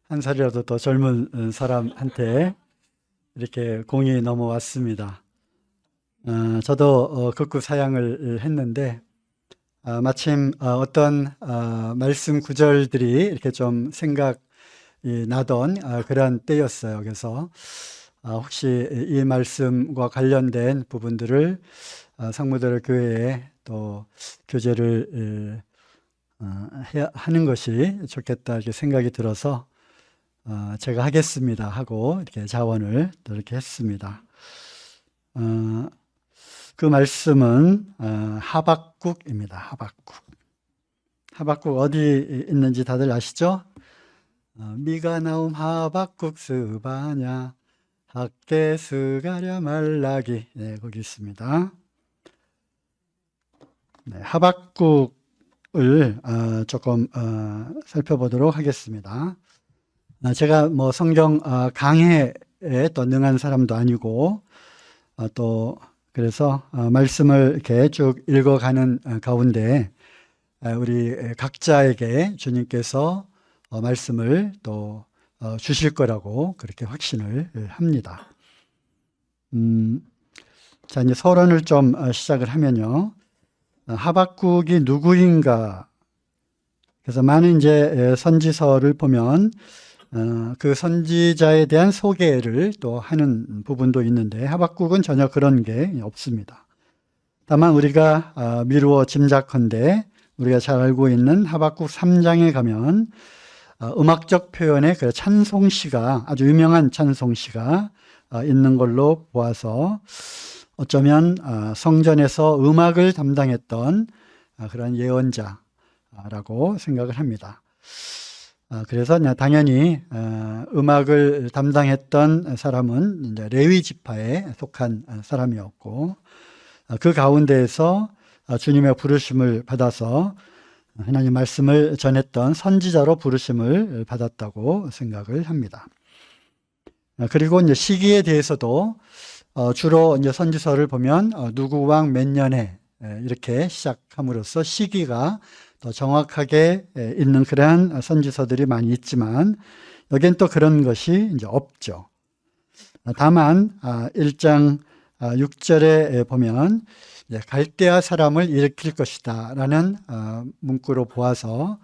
한 살이라도 더 젊은 사람한테 이렇게 공이 넘어왔습니다. 저도 극구 사양을 했는데 마침 어떤 말씀 구절들이 이렇게 좀 생각이 나던 그런 때였어요. 그래서 혹시 이 말씀과 관련된 부분들을 성모들 교회에 또 교제를 하는 것이 좋겠다 이렇게 생각이 들어서 제가 하겠습니다 하고 이렇게 자원을 또 이렇게 했습니다. 그 말씀은 하박국입니다. 하박국. 하박국 어디 있는지 다들 아시죠? 미가 나움 하박국 스바냐 학계 스가랴 말라기. 네, 거기 있습니다. 네, 하박국을 조금 살펴보도록 하겠습니다. 제가 뭐 성경 강해에 또 능한 사람도 아니고 또 그래서 말씀을 이렇게 쭉 읽어가는 가운데 우리 각자에게 주님께서 말씀을 또 주실 거라고 그렇게 확신을 합니다. 자, 이제 서론을 좀 시작을 하면요. 하박국이 누구인가? 그래서 많은 이제 선지서를 보면 그 선지자에 대한 소개를 또 하는 부분도 있는데 하박국은 전혀 그런 게 없습니다. 다만 우리가 미루어 짐작컨대 우리가 잘 알고 있는 하박국 3장에 가면 음악적 표현의 그 찬송시가 아주 유명한 찬송시가 있는 걸로 보아서 어쩌면 성전에서 음악을 담당했던 그런 예언자라고 생각을 합니다. 그래서 당연히 음악을 담당했던 사람은 이제 레위 지파에 속한 사람이었고 그 가운데에서 주님의 부르심을 받아서 하나님 말씀을 전했던 선지자로 부르심을 받았다고 생각을 합니다. 그리고 이제 시기에 대해서도 주로 이제 선지서를 보면 누구 왕 몇 년에 이렇게 시작함으로써 시기가 더 정확하게 있는 그러한 선지서들이 많이 있지만 여기엔 또 그런 것이 이제 없죠. 다만 1장 6절에 보면 갈대아 사람을 일으킬 것이다 라는 문구로 보아서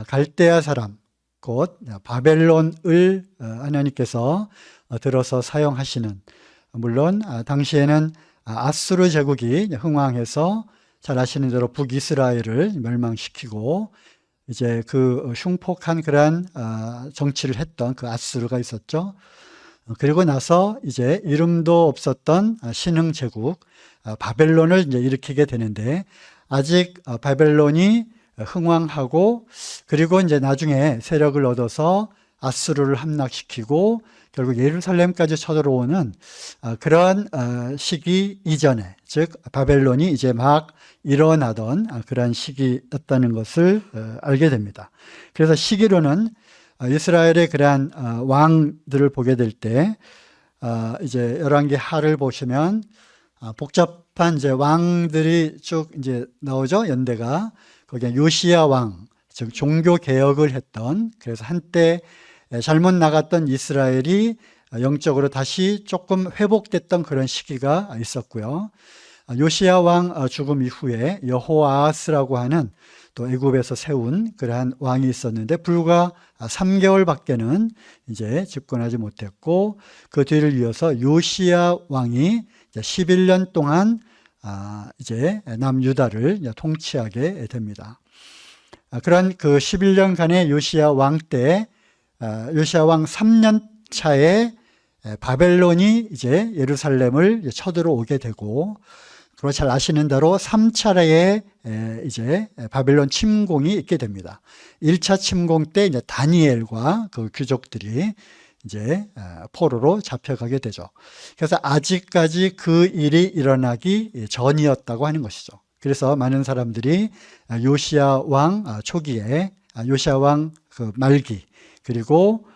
갈대아 사람 곧 바벨론을 하나님께서 들어서 사용하시는, 물론 당시에는 아수르 제국이 흥왕해서 잘 아시는 대로 북이스라엘을 멸망시키고 이제 그 흉폭한 그러한 정치를 했던 그 아수르가 있었죠. 그리고 나서 이제 이름도 없었던 신흥 제국 바벨론을 이제 일으키게 되는데 아직 바벨론이 흥왕하고 그리고 이제 나중에 세력을 얻어서 아수르를 함락시키고 결국 예루살렘까지 쳐들어오는 그러한 시기 이전에, 즉 바벨론이 이제 막 일어나던 그러한 시기였다는 것을 알게 됩니다. 그래서 시기로는 이스라엘의 그러한 왕들을 보게 될 때 이제 열왕기 하를 보시면 복잡한 이제 왕들이 쭉 이제 나오죠. 연대가 거기에 요시야 왕, 즉 종교 개혁을 했던, 그래서 한때 잘못 나갔던 이스라엘이 영적으로 다시 조금 회복됐던 그런 시기가 있었고요. 요시야 왕 죽음 이후에 여호아스라고 하는 또 애굽에서 세운 그러한 왕이 있었는데 불과 3개월밖에는 이제 집권하지 못했고 그 뒤를 이어서 요시야 왕이 11년 동안 이제 남유다를 통치하게 됩니다. 그런 그 11년간의 요시야 왕 때 요시야 왕 3년 차에 바벨론이 이제 예루살렘을 쳐들어오게 되고, 그리고 잘 아시는 대로 3차례의 이제 바벨론 침공이 있게 됩니다. 1차 침공 때 이제 다니엘과 그 귀족들이 이제 포로로 잡혀가게 되죠. 그래서 아직까지 그 일이 일어나기 전이었다고 하는 것이죠. 그래서 많은 사람들이 요시야 왕 초기에, 요시야 왕 그 말기, 그리고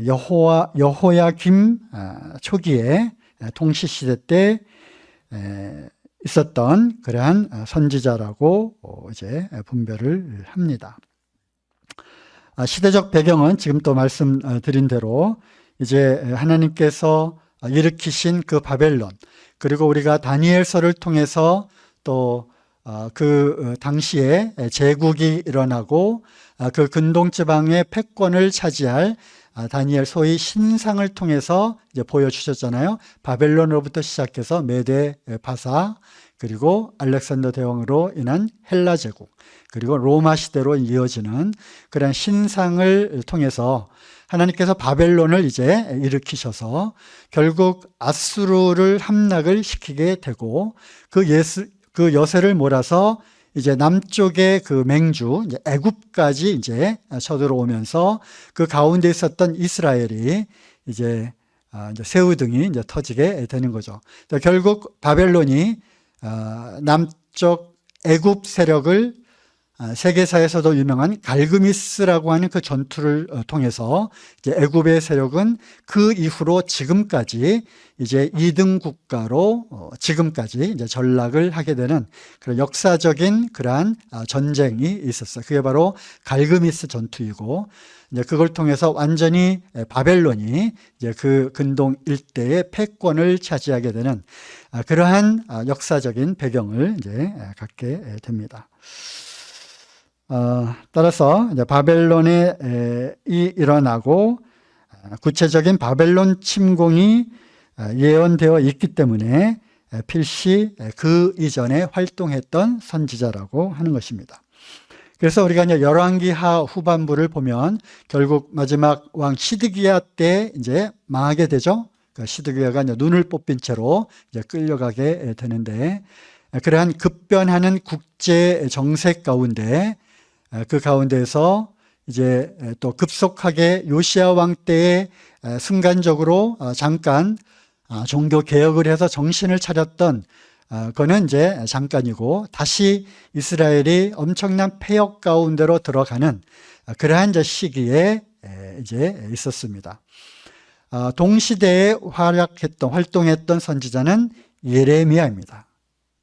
여호야김 초기에 통치 시대 때 있었던 그러한 선지자라고 이제 분별을 합니다. 시대적 배경은 지금 또 말씀드린 대로 이제 하나님께서 일으키신 그 바벨론, 그리고 우리가 다니엘서를 통해서 또 그 당시에 제국이 일어나고 그 근동지방의 패권을 차지할 다니엘 소위 신상을 통해서 이제 보여주셨잖아요. 바벨론으로부터 시작해서 메데 바사, 그리고 알렉산더 대왕으로 인한 헬라 제국, 그리고 로마 시대로 이어지는 그런 신상을 통해서 하나님께서 바벨론을 이제 일으키셔서 결국 아수르를 함락을 시키게 되고 그 여세를 몰아서 이제 남쪽의 그 맹주 애굽까지 이제 쳐들어오면서 그 가운데 있었던 이스라엘이 이제 새우등이 이제 터지게 되는 거죠. 결국 바벨론이 남쪽 애굽 세력을 세계사에서도 유명한 갈그미스라고 하는 그 전투를 통해서 이제 애굽의 세력은 그 이후로 지금까지 이제 2등 국가로 지금까지 이제 전락을 하게 되는 그런 역사적인 그러한 전쟁이 있었어요. 그게 바로 갈그미스 전투이고, 이제 그걸 통해서 완전히 바벨론이 이제 그 근동 일대의 패권을 차지하게 되는 그러한 역사적인 배경을 이제 갖게 됩니다. 따라서 이제 바벨론이 일어나고 구체적인 바벨론 침공이 예언되어 있기 때문에 필시 그 이전에 활동했던 선지자라고 하는 것입니다. 그래서 우리가 이제 열왕기하 후반부를 보면 결국 마지막 왕 시드기야 때 이제 망하게 되죠. 그 시드기야가 이제 눈을 뽑힌 채로 이제 끌려가게 되는데, 그러한 급변하는 국제 정세 가운데 그 가운데서 이제 또 급속하게 요시야 왕 때에 순간적으로 잠깐 종교 개혁을 해서 정신을 차렸던 그거는 이제 잠깐이고, 다시 이스라엘이 엄청난 폐역 가운데로 들어가는 그러한 이제 시기에 이제 있었습니다. 동시대에 활동했던 선지자는 예레미야입니다.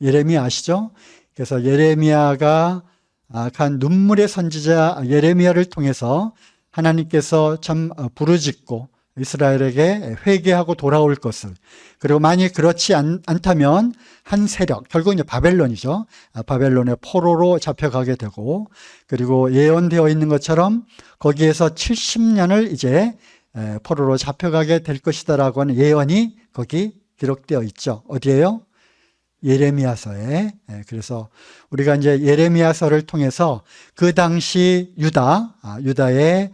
예레미야 아시죠? 그래서 예레미야가 간 눈물의 선지자 예레미야를 통해서 하나님께서 참 부르짖고 이스라엘에게 회개하고 돌아올 것을, 그리고 만약 그렇지 않다면 한 세력, 결국 이제 바벨론이죠. 바벨론의 포로로 잡혀가게 되고, 그리고 예언되어 있는 것처럼 거기에서 70년을 이제 포로로 잡혀가게 될 것이다라고 하는 예언이 거기 기록되어 있죠. 어디예요? 예레미야서에. 그래서 우리가 이제 예레미야서를 통해서 그 당시 유다의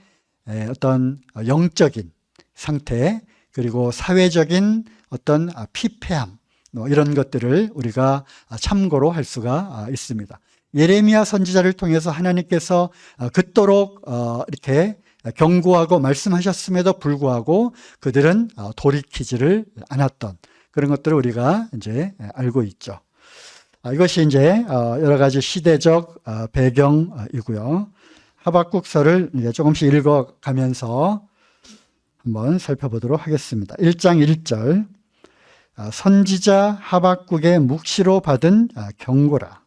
어떤 영적인 상태, 그리고 사회적인 어떤 피폐함, 이런 것들을 우리가 참고로 할 수가 있습니다. 예레미야 선지자를 통해서 하나님께서 그토록 이렇게 경고하고 말씀하셨음에도 불구하고 그들은 돌이키지를 않았던 그런 것들을 우리가 이제 알고 있죠. 이것이 이제 여러 가지 시대적 배경이고요. 하박국서를 이제 조금씩 읽어가면서 한번 살펴보도록 하겠습니다. 1장 1절, 선지자 하박국의 묵시로 받은 경고라.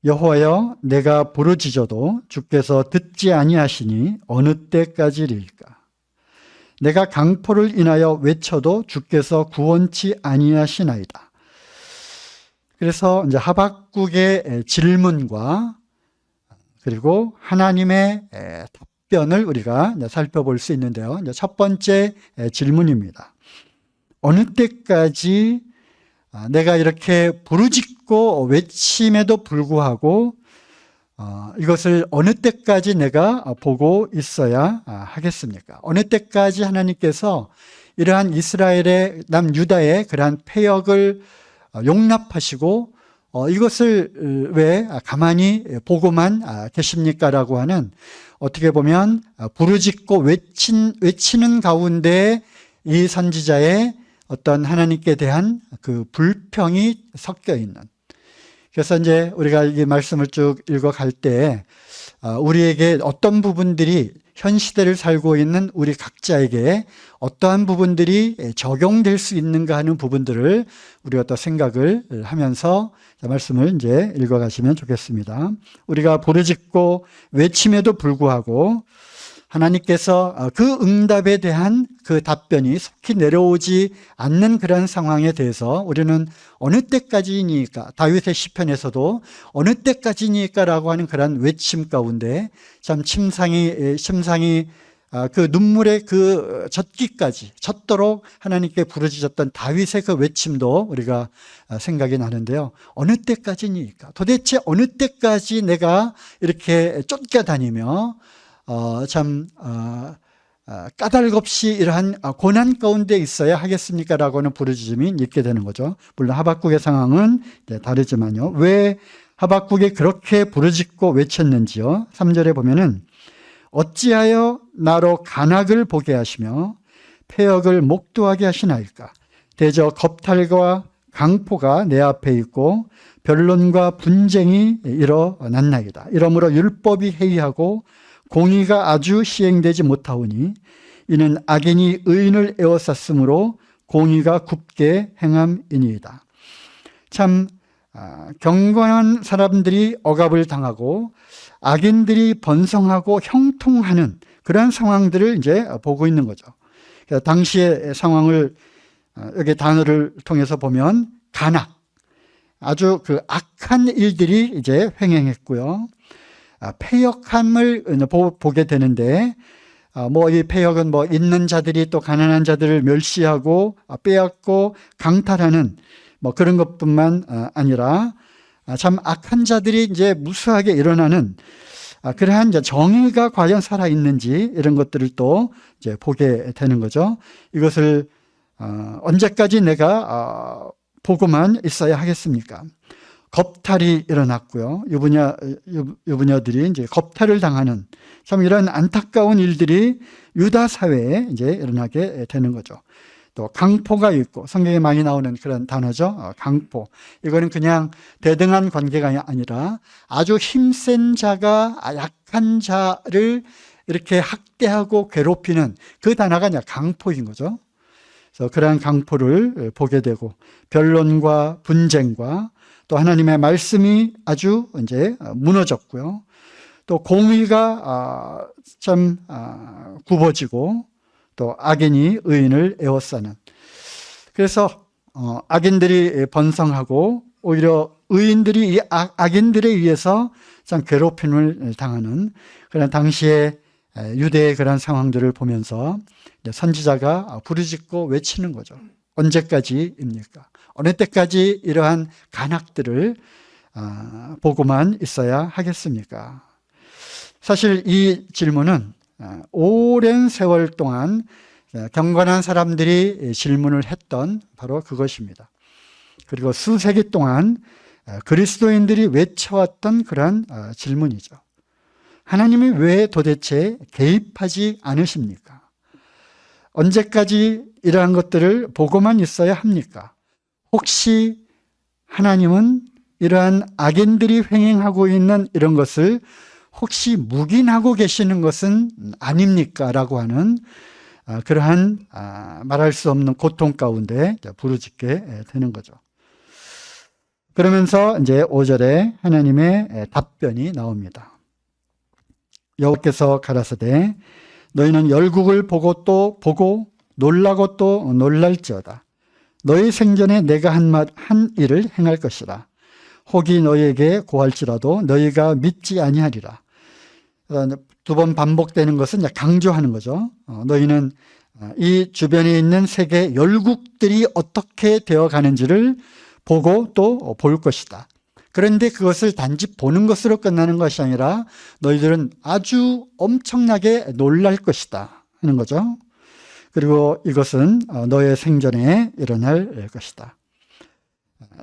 여호와여, 내가 부르짖어도 주께서 듣지 아니하시니 어느 때까지일까? 내가 강포를 인하여 외쳐도 주께서 구원치 아니하시나이다. 그래서 이제 하박국의 질문과 그리고 하나님의 답변을 우리가 살펴볼 수 있는데요. 이제 첫 번째 질문입니다. 어느 때까지 내가 이렇게 부르짖고 외침에도 불구하고 이것을 어느 때까지 내가 보고 있어야 하겠습니까? 어느 때까지 하나님께서 이러한 이스라엘의 남유다의 그러한 패역을 용납하시고 이것을 왜 가만히 보고만 계십니까? 라고 하는, 어떻게 보면 부르짖고 외치는 가운데 이 선지자의 어떤 하나님께 대한 그 불평이 섞여 있는. 그래서 이제 우리가 이 말씀을 쭉 읽어갈 때 우리에게 어떤 부분들이 현 시대를 살고 있는 우리 각자에게 어떠한 부분들이 적용될 수 있는가 하는 부분들을 우리가 또 생각을 하면서 말씀을 이제 읽어가시면 좋겠습니다. 우리가 부르짖고 외침에도 불구하고 하나님께서 그 응답에 대한 그 답변이 속히 내려오지 않는 그런 상황에 대해서 우리는 어느 때까지니까, 다윗의 시편에서도 어느 때까지니까라고 하는 그런 외침 가운데 참 심상이 그 눈물의 그 젖기까지 젖도록 하나님께 부르짖었던 다윗의 그 외침도 우리가 생각이 나는데요. 어느 때까지니까, 도대체 어느 때까지 내가 이렇게 쫓겨다니며 까닭없이 이러한 고난 가운데 있어야 하겠습니까? 라고 하는 부르짖음이 있게 되는 거죠. 물론 하박국의 상황은 다르지만요. 왜 하박국이 그렇게 부르짖고 외쳤는지요? 3절에 보면은 어찌하여 나로 간악을 보게 하시며 폐역을 목도하게 하시나이까? 대저 겁탈과 강포가 내 앞에 있고 변론과 분쟁이 일어났나이다. 이러므로 율법이 해이하고 공의가 아주 시행되지 못하오니 이는 악인이 의인을 에워쌌으므로 공의가 굽게 행함이니이다. 참 경건한 사람들이 억압을 당하고 악인들이 번성하고 형통하는 그런 상황들을 이제 보고 있는 거죠. 당시의 상황을 여기 단어를 통해서 보면 간악, 아주 그 악한 일들이 이제 횡행했고요. 패역함을 보게 되는데, 이 패역은 있는 자들이 또 가난한 자들을 멸시하고 빼앗고 강탈하는 그런 것뿐만 아니라 참 악한 자들이 이제 무수하게 일어나는 그러한 이제 정의가 과연 살아있는지 이런 것들을 또 이제 보게 되는 거죠. 이것을 언제까지 내가 보고만 있어야 하겠습니까? 겁탈이 일어났고요. 유부녀들이 이제 겁탈을 당하는 참 이런 안타까운 일들이 유다 사회에 이제 일어나게 되는 거죠. 또 강포가 있고 성경에 많이 나오는 그런 단어죠. 강포. 이거는 그냥 대등한 관계가 아니라 아주 힘센 자가 약한 자를 이렇게 학대하고 괴롭히는 그 단어가 그냥 강포인 거죠. 그래서 그러한 강포를 보게 되고 변론과 분쟁과 또 하나님의 말씀이 아주 이제 무너졌고요. 또 공의가 참 굽어지고 또 악인이 의인을 에워싸는. 그래서 악인들이 번성하고 오히려 의인들이 이 악인들에 의해서 참 괴롭힘을 당하는 그런 당시에 유대의 그런 상황들을 보면서 선지자가 부르짖고 외치는 거죠. 언제까지입니까? 어느 때까지 이러한 간악들을 보고만 있어야 하겠습니까? 사실 이 질문은 오랜 세월 동안 경건한 사람들이 질문을 했던 바로 그것입니다. 그리고 수세기 동안 그리스도인들이 외쳐왔던 그러한 질문이죠. 하나님이 왜 도대체 개입하지 않으십니까? 언제까지 이러한 것들을 보고만 있어야 합니까? 혹시 하나님은 이러한 악인들이 횡행하고 있는 이런 것을 혹시 묵인하고 계시는 것은 아닙니까? 라고 하는 그러한 말할 수 없는 고통 가운데 부르짖게 되는 거죠. 그러면서 이제 5절에 하나님의 답변이 나옵니다. 여호와께서 가라사대 너희는 열국을 보고 또 보고 놀라고 또 놀랄지어다. 너희 생전에 내가 한 일을 행할 것이라. 혹이 너희에게 고할지라도 너희가 믿지 아니하리라. 두 번 반복되는 것은 강조하는 거죠. 너희는 이 주변에 있는 세계 열국들이 어떻게 되어 가는지를 보고 또 볼 것이다. 그런데 그것을 단지 보는 것으로 끝나는 것이 아니라 너희들은 아주 엄청나게 놀랄 것이다 하는 거죠. 그리고 이것은 너의 생전에 일어날 것이다.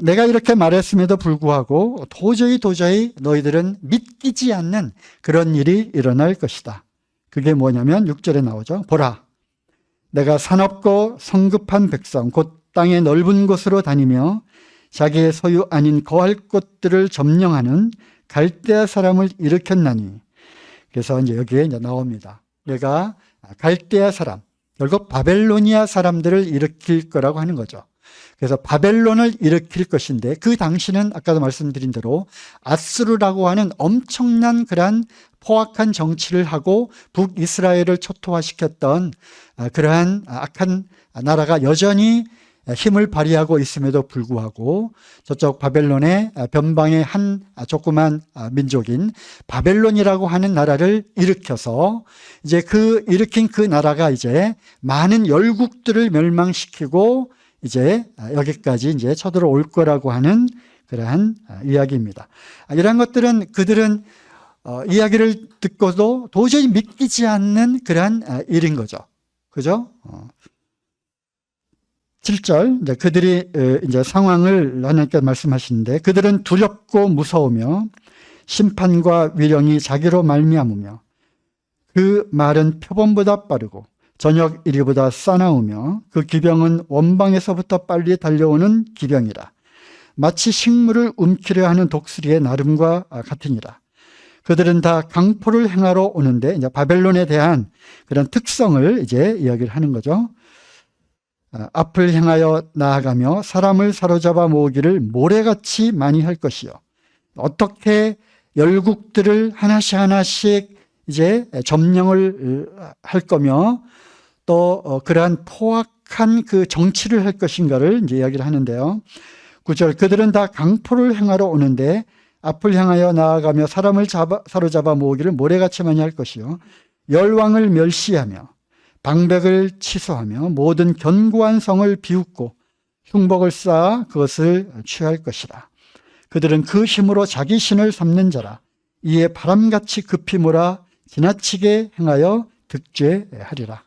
내가 이렇게 말했음에도 불구하고 도저히 너희들은 믿기지 않는 그런 일이 일어날 것이다. 그게 뭐냐면 6절에 나오죠. 보라, 내가 사납고 성급한 백성 곧 땅의 넓은 곳으로 다니며 자기의 소유 아닌 거할 곳들을 점령하는 갈대아 사람을 일으켰나니 그래서 이제 여기에 이제 나옵니다. 내가 갈대아 사람, 결국 바벨로니아 사람들을 일으킬 거라고 하는 거죠. 그래서 바벨론을 일으킬 것인데 그 당시는 아까도 말씀드린 대로 아수르라고 하는 엄청난 그러한 포악한 정치를 하고 북이스라엘을 초토화시켰던 그러한 악한 나라가 여전히 힘을 발휘하고 있음에도 불구하고 저쪽 바벨론의 변방의 한 조그만 민족인 바벨론이라고 하는 나라를 일으켜서 이제 일으킨 그 나라가 이제 많은 열국들을 멸망시키고 이제 여기까지 이제 쳐들어올 거라고 하는 그러한 이야기입니다. 이러한 것들은 그들은 이야기를 듣고도 도저히 믿기지 않는 그러한 일인 거죠. 그죠? 7절, 이제 그들이 이제 상황을 하나님께 말씀하시는데 그들은 두렵고 무서우며 심판과 위령이 자기로 말미암으며 그 말은 표범보다 빠르고 저녁 이리보다 싸나우며 그 기병은 원방에서부터 빨리 달려오는 기병이라. 마치 식물을 움키려 하는 독수리의 나름과 같으니라. 그들은 다 강포를 행하러 오는데 이제 바벨론에 대한 그런 특성을 이제 이야기를 하는 거죠. 앞을 향하여 나아가며 사람을 사로잡아 모으기를 모래같이 많이 할 것이요. 어떻게 열국들을 하나씩 이제 점령을 할 거며 또 그러한 포악한 그 정치를 할 것인가를 이제 이야기를 하는데요. 9절, 그들은 다 강포를 행하러 오는데 앞을 향하여 나아가며 사람을 사로잡아 모으기를 모래같이 많이 할 것이요. 열왕을 멸시하며 방백을 취소하며 모든 견고한 성을 비웃고 흉복을 쌓아 그것을 취할 것이라. 그들은 그 힘으로 자기 신을 삼는 자라. 이에 바람같이 급히 몰아 지나치게 행하여 득죄하리라.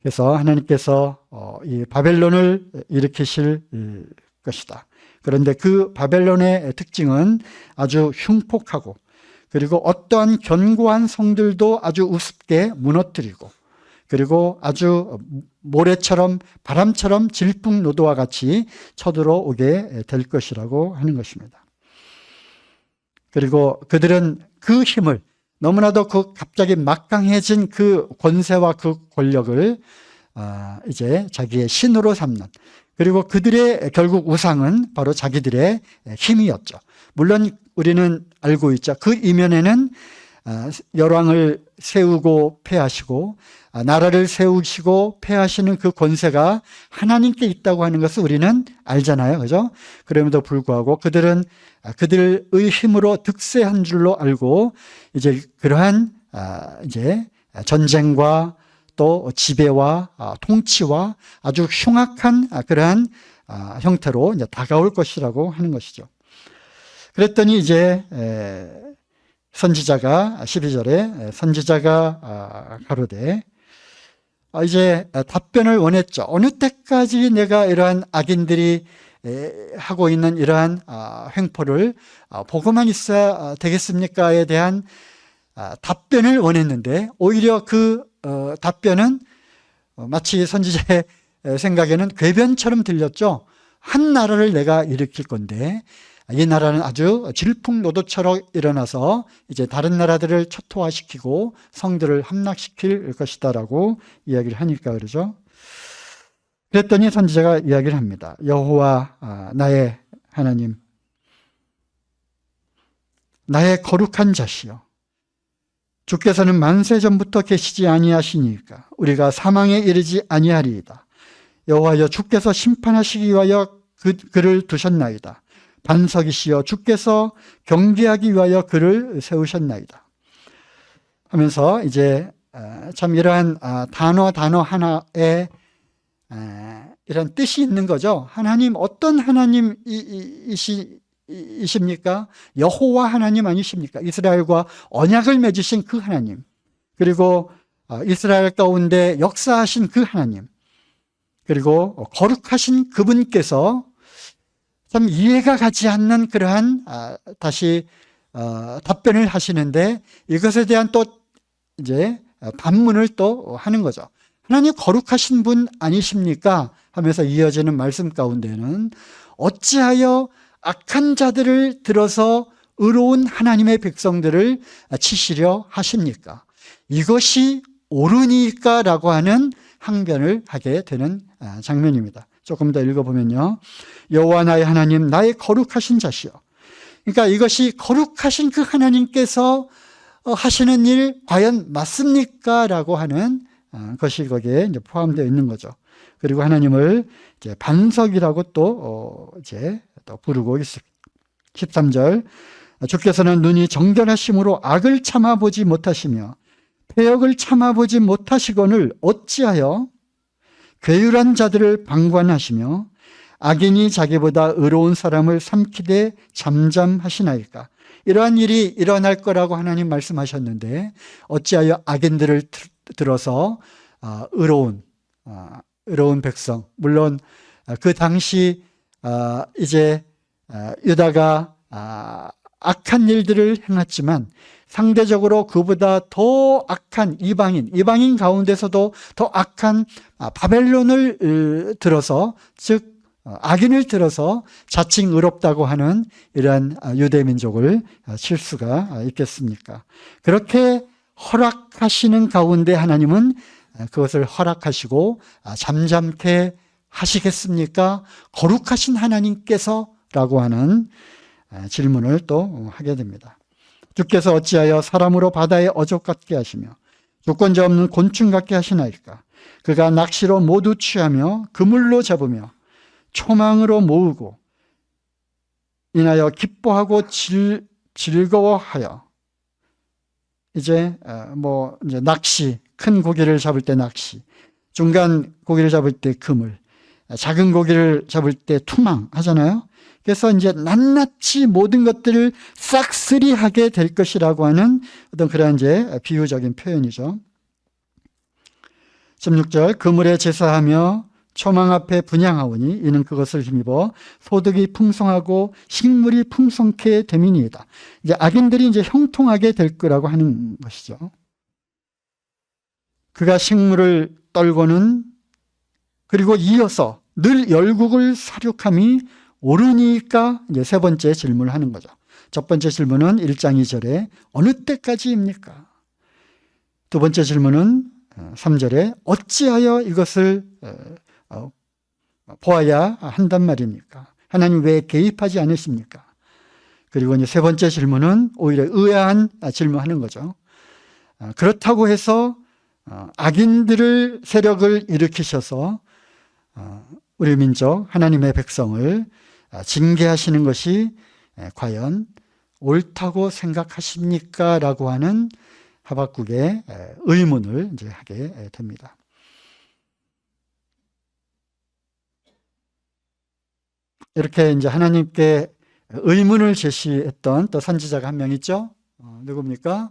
그래서 하나님께서 이 바벨론을 일으키실 것이다. 그런데 그 바벨론의 특징은 아주 흉폭하고 그리고 어떠한 견고한 성들도 아주 우습게 무너뜨리고 그리고 아주 모래처럼 바람처럼 질풍노도와 같이 쳐들어오게 될 것이라고 하는 것입니다. 그리고 그들은 그 힘을 너무나도 그 갑자기 막강해진 그 권세와 그 권력을 이제 자기의 신으로 삼는, 그리고 그들의 결국 우상은 바로 자기들의 힘이었죠. 물론 우리는 알고 있죠. 그 이면에는 열왕을 세우고 패하시고 나라를 세우시고 패하시는 그 권세가 하나님께 있다고 하는 것을 우리는 알잖아요. 그죠? 그럼에도 불구하고 그들은 그들의 힘으로 득세한 줄로 알고 이제 그러한 이제 전쟁과 또 지배와 통치와 아주 흉악한 그러한 형태로 이제 다가올 것이라고 하는 것이죠. 그랬더니 이제 선지자가 12절에 선지자가 가로되 이제 답변을 원했죠. 어느 때까지 내가 이러한 악인들이 하고 있는 이러한 횡포를 보고만 있어야 되겠습니까에 대한 답변을 원했는데 오히려 그 답변은 마치 선지자의 생각에는 궤변처럼 들렸죠. 한 나라를 내가 일으킬 건데 이 나라는 아주 질풍노도처럼 일어나서 이제 다른 나라들을 초토화시키고 성들을 함락시킬 것이다라고 이야기를 하니까 그러죠. 그랬더니 선지자가 이야기를 합니다. 여호와 나의 하나님, 나의 거룩한 자시여, 주께서는 만세 전부터 계시지 아니하시니까 우리가 사망에 이르지 아니하리이다. 여호와여, 주께서 심판하시기 위하여 그를 두셨나이다. 반석이시여, 주께서 경계하기 위하여 그를 세우셨나이다. 하면서 이제 참 이러한 단어 하나에 이런 뜻이 있는 거죠. 하나님, 어떤 하나님이십니까? 여호와 하나님 아니십니까? 이스라엘과 언약을 맺으신 그 하나님, 그리고 이스라엘 가운데 역사하신 그 하나님, 그리고 거룩하신 그분께서 참 이해가 가지 않는 그러한 다시 답변을 하시는데 이것에 대한 또 이제 반문을 또 하는 거죠. 하나님 거룩하신 분 아니십니까? 하면서 이어지는 말씀 가운데는 어찌하여 악한 자들을 들어서 의로운 하나님의 백성들을 치시려 하십니까? 이것이 옳으니까 라고 하는 항변을 하게 되는 장면입니다. 조금 더 읽어보면요. 여호와 나의 하나님, 나의 거룩하신 자시여. 그러니까 이것이 거룩하신 그 하나님께서 하시는 일 과연 맞습니까? 라고 하는 것이 거기에 이제 포함되어 있는 거죠. 그리고 하나님을 이제 반석이라고 또 부르고 있습니다. 13절, 주께서는 눈이 정결하심으로 악을 참아보지 못하시며 패역을 참아보지 못하시거늘 어찌하여 괴율한 자들을 방관하시며 악인이 자기보다 의로운 사람을 삼키되 잠잠하시나이까. 이러한 일이 일어날 거라고 하나님 말씀하셨는데 어찌하여 악인들을 들어서 의로운 백성, 물론 그 당시 이제 유다가 악한 일들을 행했지만 상대적으로 그보다 더 악한 이방인 가운데서도 더 악한 바벨론을 들어서, 즉 악인을 들어서 자칭 의롭다고 하는 이러한 유대 민족을 칠 수가 있겠습니까? 그렇게 허락하시는 가운데 하나님은 그것을 허락하시고 잠잠케 하시겠습니까? 거룩하신 하나님께서라고 하는 질문을 또 하게 됩니다. 주께서 어찌하여 사람으로 바다에 어족 같게 하시며 조건자 없는 곤충 같게 하시나이까? 그가 낚시로 모두 취하며 그물로 잡으며 초망으로 모으고 인하여 기뻐하고 즐거워하여 이제 낚시, 큰 고기를 잡을 때 낚시, 중간 고기를 잡을 때 그물, 작은 고기를 잡을 때 투망 하잖아요. 그래서 이제 낱낱이 모든 것들을 싹쓸이하게 될 것이라고 하는 어떤 그런 이제 비유적인 표현이죠. 16절, 그물에 제사하며 초망 앞에 분향하오니 이는 그것을 힘입어 소득이 풍성하고 식물이 풍성케 됨이니이다. 이제 악인들이 이제 형통하게 될 거라고 하는 것이죠. 그가 식물을 떨고는 그리고 이어서 늘 열국을 사륙함이 옳으니까 이제 세 번째 질문을 하는 거죠. 첫 번째 질문은 1장 2절에 어느 때까지입니까? 두 번째 질문은 3절에 어찌하여 이것을 보아야 한단 말입니까? 하나님 왜 개입하지 않으십니까? 그리고 이제 세 번째 질문은 오히려 의아한 질문하는 거죠. 그렇다고 해서 악인들을 세력을 일으키셔서 우리 민족 하나님의 백성을 징계하시는 것이 과연 옳다고 생각하십니까? 라고 하는 하박국의 의문을 이제 하게 됩니다. 이렇게 이제 하나님께 의문을 제시했던 또 선지자가 한 명 있죠. 누굽니까?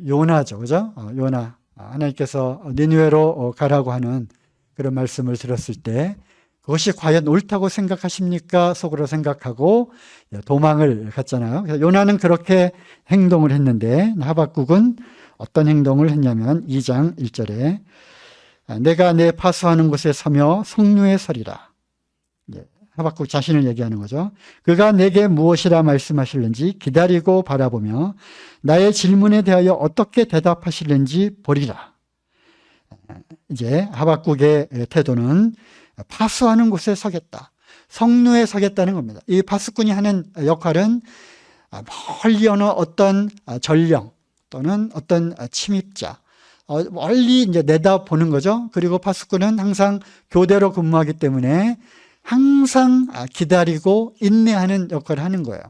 요나죠, 그죠? 요나. 하나님께서 니느웨로 가라고 하는 그런 말씀을 들었을 때 그것이 과연 옳다고 생각하십니까? 속으로 생각하고 도망을 갔잖아요. 그래서 요나는 그렇게 행동을 했는데 하박국은 어떤 행동을 했냐면 2장 1절에 내가 내 파수하는 곳에 서며 성류에 서리라. 하박국 자신을 얘기하는 거죠. 그가 내게 무엇이라 말씀하실는지 기다리고 바라보며 나의 질문에 대하여 어떻게 대답하실는지 보리라. 이제 하박국의 태도는 파수하는 곳에 서겠다. 성류에 서겠다는 겁니다. 이 파수꾼이 하는 역할은 멀리 어느 어떤 전령 또는 어떤 침입자, 멀리 이제 내다보는 거죠. 그리고 파수꾼은 항상 교대로 근무하기 때문에 항상 기다리고 인내하는 역할을 하는 거예요.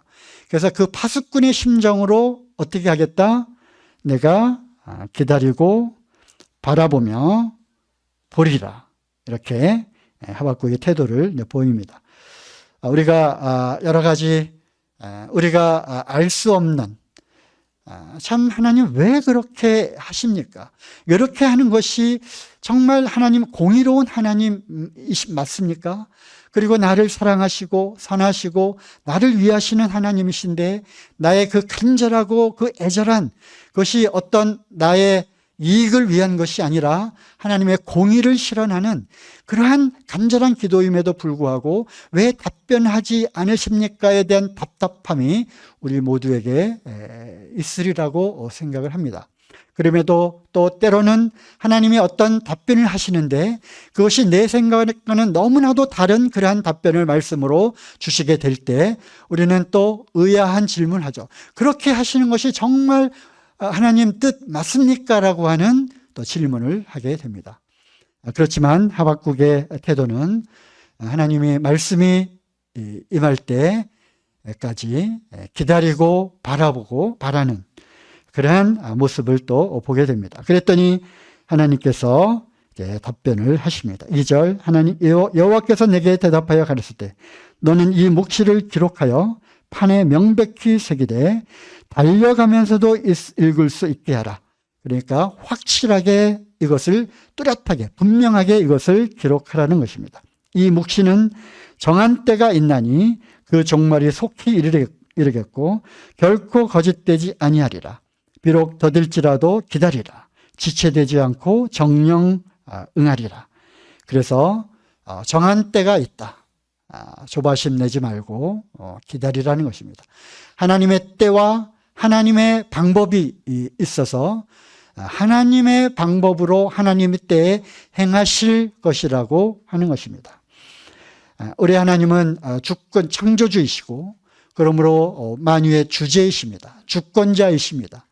그래서 그 파수꾼의 심정으로 어떻게 하겠다? 내가 기다리고 바라보며 보리라. 이렇게 하박국의 태도를 보입니다. 우리가 여러 가지 우리가 알 수 없는 참 하나님 왜 그렇게 하십니까? 이렇게 하는 것이 정말 하나님 공의로운 하나님 맞습니까? 그리고 나를 사랑하시고 선하시고 나를 위하시는 하나님이신데 나의 그 간절하고 그 애절한 것이 어떤 나의 이익을 위한 것이 아니라 하나님의 공의를 실현하는 그러한 간절한 기도임에도 불구하고 왜 답변하지 않으십니까에 대한 답답함이 우리 모두에게 있으리라고 생각을 합니다. 그럼에도 또 때로는 하나님이 어떤 답변을 하시는데 그것이 내 생각과는 너무나도 다른 그러한 답변을 말씀으로 주시게 될 때 우리는 또 의아한 질문을 하죠. 그렇게 하시는 것이 정말 하나님 뜻 맞습니까? 라고 하는 또 질문을 하게 됩니다. 그렇지만 하박국의 태도는 하나님의 말씀이 임할 때까지 기다리고 바라보고 바라는 그러한 모습을 또 보게 됩니다. 그랬더니 하나님께서 답변을 하십니다. 2절 하나님 여호와께서 내게 대답하여 가르치되 너는 이 묵시를 기록하여 판에 명백히 새기되 달려가면서도 읽을 수 있게 하라. 그러니까 확실하게 이것을 뚜렷하게 분명하게 이것을 기록하라는 것입니다. 이 묵시는 정한 때가 있나니 그 종말이 속히 이르겠고 결코 거짓되지 아니하리라. 비록 더딜지라도 기다리라. 지체되지 않고 정령 응하리라. 그래서 정한 때가 있다. 조바심 내지 말고 기다리라는 것입니다. 하나님의 때와 하나님의 방법이 있어서 하나님의 방법으로 하나님의 때에 행하실 것이라고 하는 것입니다. 우리 하나님은 주권 창조주이시고 그러므로 만유의 주제이십니다. 주권자이십니다.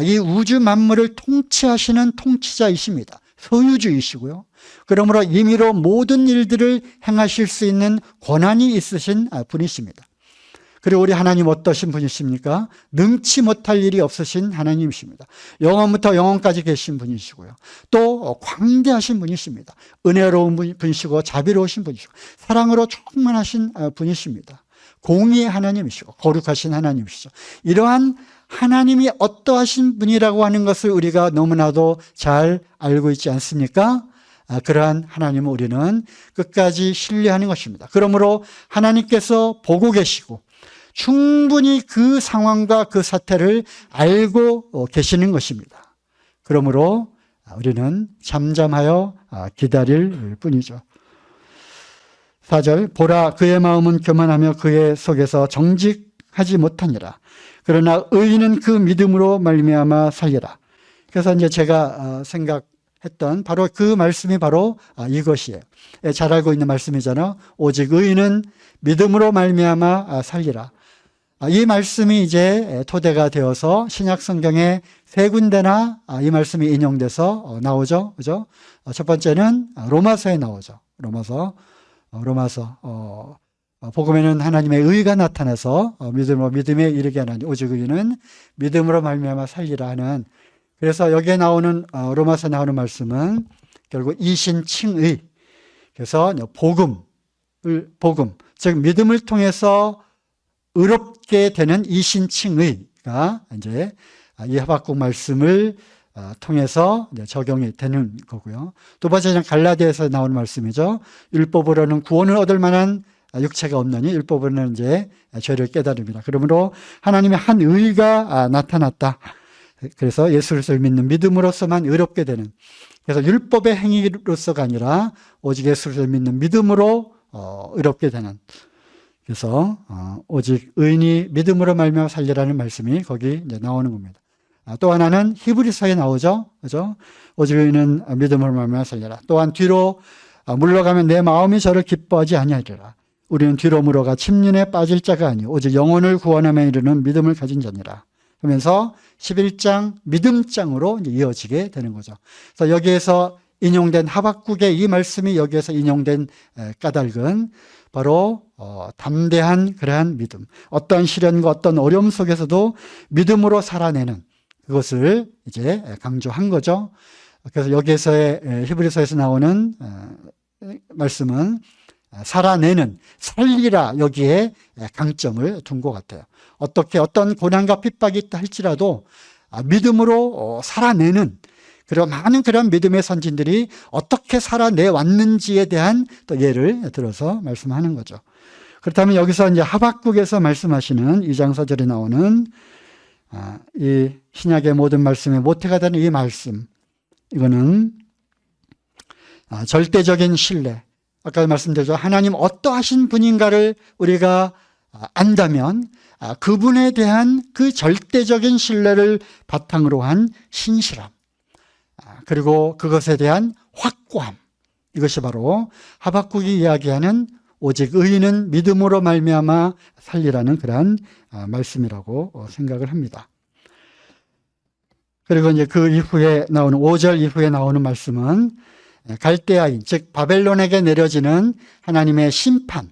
이 우주 만물을 통치하시는 통치자이십니다. 소유주이시고요. 그러므로 임의로 모든 일들을 행하실 수 있는 권한이 있으신 분이십니다. 그리고 우리 하나님 어떠신 분이십니까? 능치 못할 일이 없으신 하나님이십니다. 영원부터 영원까지 계신 분이시고요. 또 광대하신 분이십니다. 은혜로운 분이시고 자비로우신 분이시고 사랑으로 충만하신 분이십니다. 공의의 하나님이시고 거룩하신 하나님이시죠. 이러한 하나님이 어떠하신 분이라고 하는 것을 우리가 너무나도 잘 알고 있지 않습니까? 그러한 하나님을 우리는 끝까지 신뢰하는 것입니다. 그러므로 하나님께서 보고 계시고 충분히 그 상황과 그 사태를 알고 계시는 것입니다. 그러므로 우리는 잠잠하여 기다릴 뿐이죠. 4절 보라 그의 마음은 교만하며 그의 속에서 정직하지 못하니라. 그러나 의인은 그 믿음으로 말미암아 살리라. 그래서 이제 제가 생각했던 바로 그 말씀이 바로 이것이에요. 잘 알고 있는 말씀이잖아요. 오직 의인은 믿음으로 말미암아 살리라. 이 말씀이 이제 토대가 되어서 신약 성경에 세 군데나 이 말씀이 인용돼서 나오죠. 그죠? 첫 번째는 로마서에 나오죠. 로마서 복음에는 하나님의 의가 나타나서 믿음에 이르게 하나니 오직 의인은 믿음으로 말미암아 살리라 하는. 그래서 여기에 나오는 로마서에 나오는 말씀은 결국 이신칭의. 그래서 복음 즉 믿음을 통해서 의롭게 되는 이신칭의가 이제 이 하박국 말씀을 통해서 적용이 되는 거고요. 두 번째는 갈라디아에서 나오는 말씀이죠. 율법으로는 구원을 얻을 만한 육체가 없느니 율법으로는 이제 죄를 깨달음이라. 그러므로 하나님의 한 의가 나타났다. 그래서 예수 그리스도를 믿는 믿음으로서만 의롭게 되는. 그래서 율법의 행위로서가 아니라 오직 예수 그리스도를 믿는 믿음으로 의롭게 되는. 그래서 오직 의인이 믿음으로 말미암아 살리라는 말씀이 거기 이제 나오는 겁니다. 또 하나는 히브리서에 나오죠. 그죠? 오직 의인은 믿음으로 말미암아 살리라. 또한 뒤로 물러가면 내 마음이 저를 기뻐하지 아니하리라. 우리는 뒤로 물어가 침륜에 빠질 자가 아니오 오직 영혼을 구원함에 이르는 믿음을 가진 자니라. 하면서 11장 믿음장으로 이어지게 되는 거죠. 그래서 여기에서 인용된 하박국의 이 말씀이 여기에서 인용된 까닭은 바로 담대한 그러한 믿음, 어떤 시련과 어떤 어려움 속에서도 믿음으로 살아내는 그것을 이제 강조한 거죠. 그래서 여기에서의 히브리서에서 나오는 말씀은 살아내는, 살리라 여기에 강점을 둔 것 같아요. 어떻게 어떤 고난과 핍박이 있다 할지라도 믿음으로 살아내는, 그리고 많은 그런 믿음의 선진들이 어떻게 살아내왔는지에 대한 또 예를 들어서 말씀하는 거죠. 그렇다면 여기서 이제 하박국에서 말씀하시는 2장 4절에 나오는 이 신약의 모든 말씀의 모태가 되는 이 말씀, 이거는 절대적인 신뢰, 아까 말씀드렸죠. 하나님 어떠하신 분인가를 우리가 안다면 그분에 대한 그 절대적인 신뢰를 바탕으로 한 신실함, 그리고 그것에 대한 확고함, 이것이 바로 하박국이 이야기하는 오직 의인은 믿음으로 말미암아 살리라는 그러한 말씀이라고 생각을 합니다. 그리고 이제 그 이후에 나오는 5절 이후에 나오는 말씀은 갈대아인, 즉 바벨론에게 내려지는 하나님의 심판에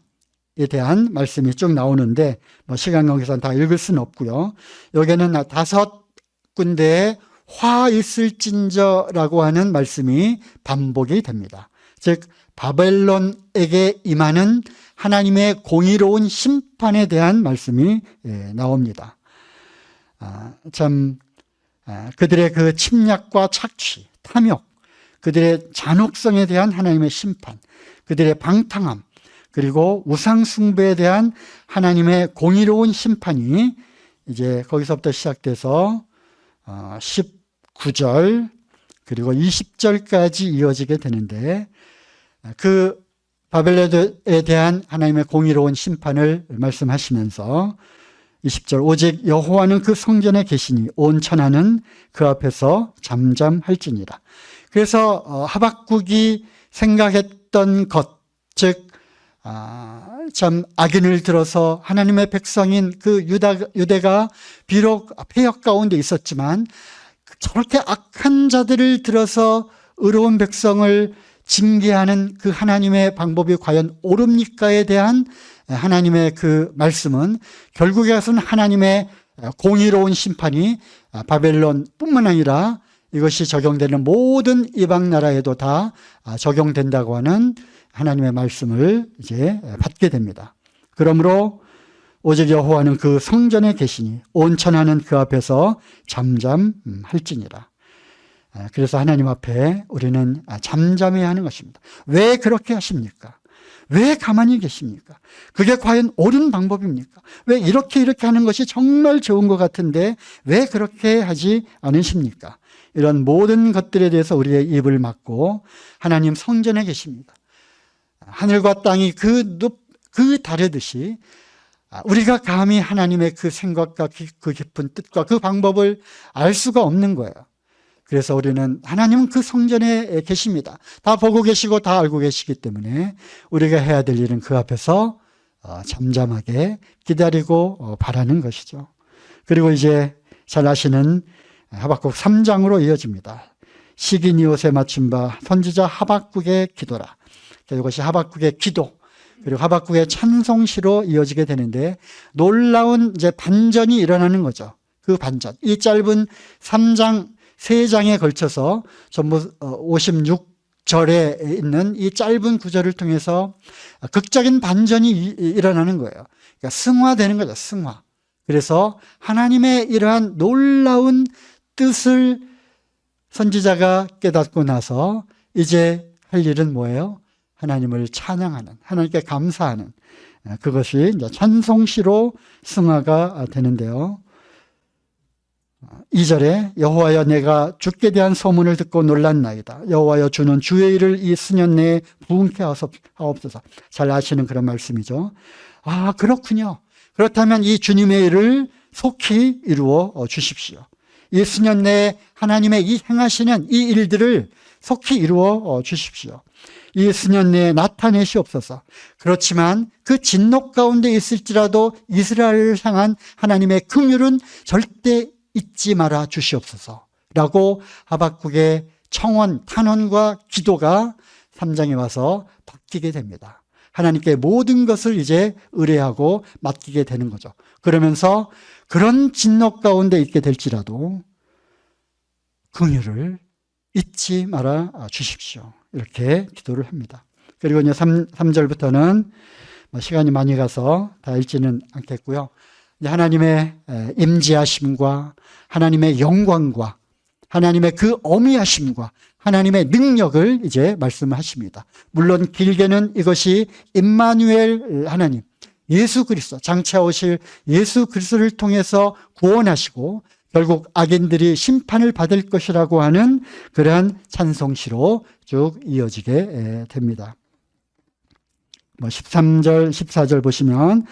대한 말씀이 쭉 나오는데 시간 관계상 다 읽을 수는 없고요. 여기에는 5군데의 화 있을진저라고 하는 말씀이 반복이 됩니다. 즉 바벨론에게 임하는 하나님의 공의로운 심판에 대한 말씀이 나옵니다. 그들의 그 침략과 착취, 탐욕, 그들의 잔혹성에 대한 하나님의 심판, 그들의 방탕함, 그리고 우상숭배에 대한 하나님의 공의로운 심판이 이제 거기서부터 시작돼서 19절 그리고 20절까지 이어지게 되는데, 그 바벨론에 대한 하나님의 공의로운 심판을 말씀하시면서 20절 오직 여호와는 그 성전에 계시니 온 천하는 그 앞에서 잠잠할지니라. 그래서 하박국이 생각했던 것, 즉 참 악인을 들어서 하나님의 백성인 그 유대가 비록 폐역 가운데 있었지만 저렇게 악한 자들을 들어서 의로운 백성을 징계하는 그 하나님의 방법이 과연 옳습니까에 대한 하나님의 그 말씀은 결국에 가서는 하나님의 공의로운 심판이 바벨론뿐만 아니라 이것이 적용되는 모든 이방 나라에도 다 적용된다고 하는 하나님의 말씀을 이제 받게 됩니다. 그러므로 오직 여호와는 그 성전에 계시니 온 천하는 그 앞에서 잠잠할지니라. 그래서 하나님 앞에 우리는 잠잠해야 하는 것입니다. 왜 그렇게 하십니까? 왜 가만히 계십니까? 그게 과연 옳은 방법입니까? 왜 이렇게 하는 것이 정말 좋은 것 같은데 왜 그렇게 하지 않으십니까? 이런 모든 것들에 대해서 우리의 입을 막고 하나님 성전에 계십니다. 하늘과 땅이 그 다르듯이 우리가 감히 하나님의 그 생각과 그 깊은 뜻과 그 방법을 알 수가 없는 거예요. 그래서 우리는 하나님은 그 성전에 계십니다. 다 보고 계시고 다 알고 계시기 때문에 우리가 해야 될 일은 그 앞에서 잠잠하게 기다리고 바라는 것이죠. 그리고 이제 잘 아시는 하박국 3장으로 이어집니다. 시기니옷에 맞춘 바 선지자 하박국의 기도라. 이것이 하박국의 기도, 그리고 하박국의 찬송시로 이어지게 되는데 놀라운 이제 반전이 일어나는 거죠. 그 반전. 이 짧은 3장에 걸쳐서 전부 56절에 있는 이 짧은 구절을 통해서 극적인 반전이 일어나는 거예요. 그러니까 승화되는 거죠. 승화. 그래서 하나님의 이러한 놀라운 뜻을 선지자가 깨닫고 나서 이제 할 일은 뭐예요? 하나님을 찬양하는, 하나님께 감사하는, 그것이 이제 찬송시로 승화가 되는데요. 2절에 여호와여 내가 주께 대한 소문을 듣고 놀랐나이다. 여호와여 주는 주의 일을 이 수년 내에 부응케 하옵소서. 잘 아시는 그런 말씀이죠. 아, 그렇군요. 그렇다면 이 주님의 일을 속히 이루어 주십시오. 이 수년 내에 하나님의 이 행하시는 이 일들을 속히 이루어 주십시오. 이 수년 내에 나타내시옵소서. 그렇지만 그 진노 가운데 있을지라도 이스라엘을 향한 하나님의 긍휼은 절대 잊지 말아 주시옵소서 라고 하박국의 청원, 탄원과 기도가 3장에 와서 바뀌게 됩니다. 하나님께 모든 것을 이제 의뢰하고 맡기게 되는 거죠. 그러면서 그런 진노 가운데 있게 될지라도 긍휼을 잊지 말아 주십시오. 이렇게 기도를 합니다. 그리고 이제 3절부터는 시간이 많이 가서 다 읽지는 않겠고요. 하나님의 임재하심과 하나님의 영광과 하나님의 그 어미하심과 하나님의 능력을 이제 말씀하십니다. 물론 길게는 이것이 임마누엘 하나님, 예수 그리스도, 장차 오실 예수 그리스도를 통해서 구원하시고 결국 악인들이 심판을 받을 것이라고 하는 그러한 찬송시로 쭉 이어지게 됩니다. 13절, 14절 보시면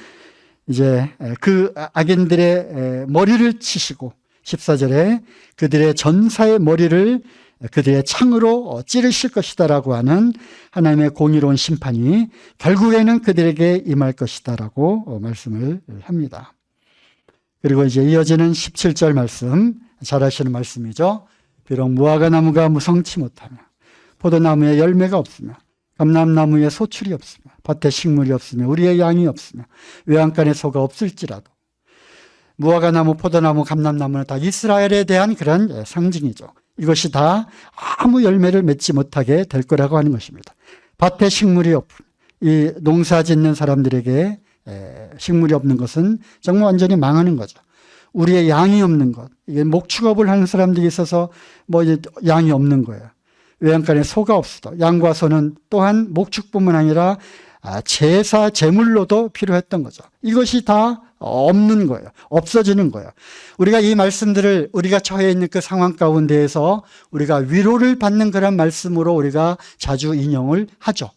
이제 그 악인들의 머리를 치시고 14절에 그들의 전사의 머리를 그들의 창으로 찌르실 것이다라고 하는 하나님의 공의로운 심판이 결국에는 그들에게 임할 것이다라고 말씀을 합니다. 그리고 이제 이어지는 17절 말씀, 잘 아시는 말씀이죠. 비록 무화과 나무가 무성치 못하며 포도나무에 열매가 없으며 감람나무에 소출이 없으며 밭에 식물이 없으며 우리의 양이 없으며 외양간에 소가 없을지라도, 무화과 나무, 포도나무, 감람나무는 다 이스라엘에 대한 그런 상징이죠. 이것이 다 아무 열매를 맺지 못하게 될 거라고 하는 것입니다. 밭에 식물이 없고 이 농사 짓는 사람들에게 식물이 없는 것은 정말 완전히 망하는 거죠. 우리의 양이 없는 것, 이게 목축업을 하는 사람들이 있어서 이제 양이 없는 거예요. 외양간에 소가 없어도, 양과 소는 또한 목축뿐만 아니라 제사, 제물로도 필요했던 거죠. 이것이 다 없는 거예요. 없어지는 거예요. 우리가 이 말씀들을 우리가 처해 있는 그 상황 가운데에서 우리가 위로를 받는 그런 말씀으로 우리가 자주 인용을 하죠.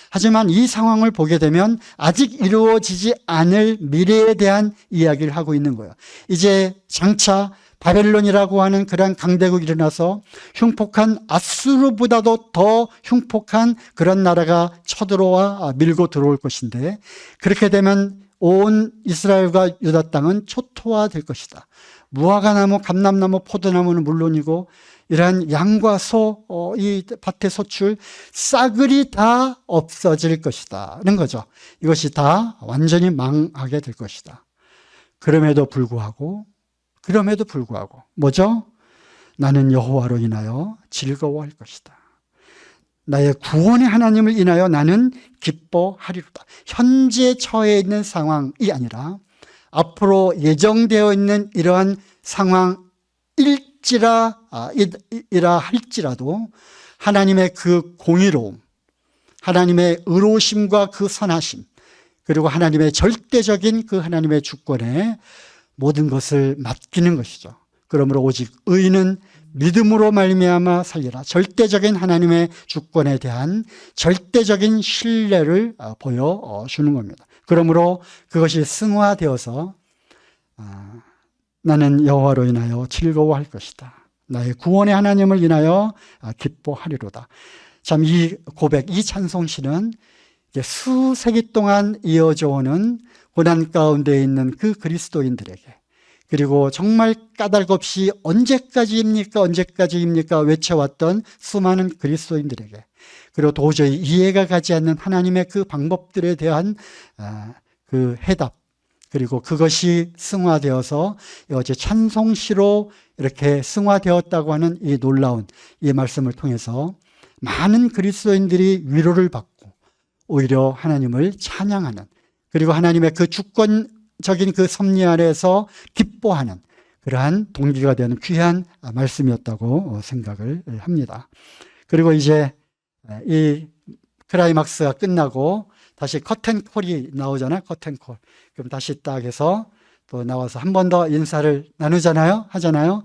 하지만 이 상황을 보게 되면 아직 이루어지지 않을 미래에 대한 이야기를 하고 있는 거예요. 이제 장차 바벨론이라고 하는 그런 강대국이 일어나서 흉폭한 아수르보다도 더 흉폭한 그런 나라가 쳐들어와 밀고 들어올 것인데, 그렇게 되면 온 이스라엘과 유다 땅은 초토화될 것이다. 무화과 나무, 감람나무, 포도나무는 물론이고 이러한 양과 소, 이 밭의 소출, 싸그리 다 없어질 것이다는 거죠. 이것이 다 완전히 망하게 될 것이다. 그럼에도 불구하고 뭐죠? 나는 여호와로 인하여 즐거워할 것이다. 나의 구원의 하나님을 인하여 나는 기뻐하리로다. 현재 처해 있는 상황이 아니라 앞으로 예정되어 있는 이러한 상황일지라 할지라도 하나님의 그 공의로움, 하나님의 의로우심과 그 선하심, 그리고 하나님의 절대적인 그 하나님의 주권에 모든 것을 맡기는 것이죠. 그러므로 오직 의인은 믿음으로 말미암아 살리라. 절대적인 하나님의 주권에 대한 절대적인 신뢰를 보여주는 겁니다. 그러므로 그것이 승화되어서 나는 여호와로 인하여 즐거워할 것이다. 나의 구원의 하나님을 인하여 기뻐하리로다. 참 이 고백, 이 찬송시는 수세기 동안 이어져 오는 고난 가운데 있는 그 그리스도인들에게, 그리고 정말 까닭없이 언제까지입니까 외쳐왔던 수많은 그리스도인들에게, 그리고 도저히 이해가 가지 않는 하나님의 그 방법들에 대한 그 해답, 그리고 그것이 승화되어서 어제 찬송시로 이렇게 승화되었다고 하는 이 놀라운 이 말씀을 통해서 많은 그리스도인들이 위로를 받고 오히려 하나님을 찬양하는, 그리고 하나님의 그 주권적인 그 섭리 아래에서 기뻐하는 그러한 동기가 되는 귀한 말씀이었다고 생각을 합니다. 그리고 이제 이 클라이막스가 끝나고 다시 커튼콜이 나오잖아요. 커튼콜. 그럼 다시 딱 해서 또 나와서 한 번 더 인사를 하잖아요.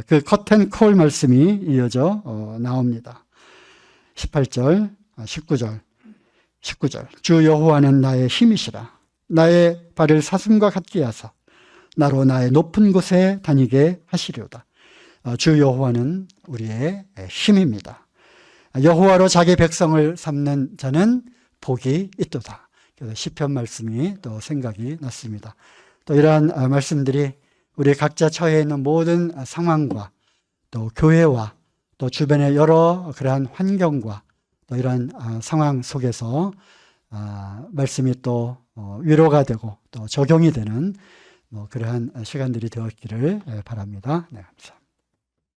그 커튼콜 말씀이 이어져 나옵니다. 18절, 19절. 주 여호와는 나의 힘이시라. 나의 발을 사슴과 같게 하사 나로 나의 높은 곳에 다니게 하시리로다. 주 여호와는 우리의 힘입니다. 여호와로 자기 백성을 삼는 자는 복이 있도다. 그래서 시편 말씀이 또 생각이 났습니다. 또 이러한 말씀들이 우리 각자 처해 있는 모든 상황과 또 교회와 또 주변의 여러 그러한 환경과 또 이러한 상황 속에서 말씀이 또 위로가 되고 또 적용이 되는 그러한 시간들이 되었기를 바랍니다. 네, 감사합니다.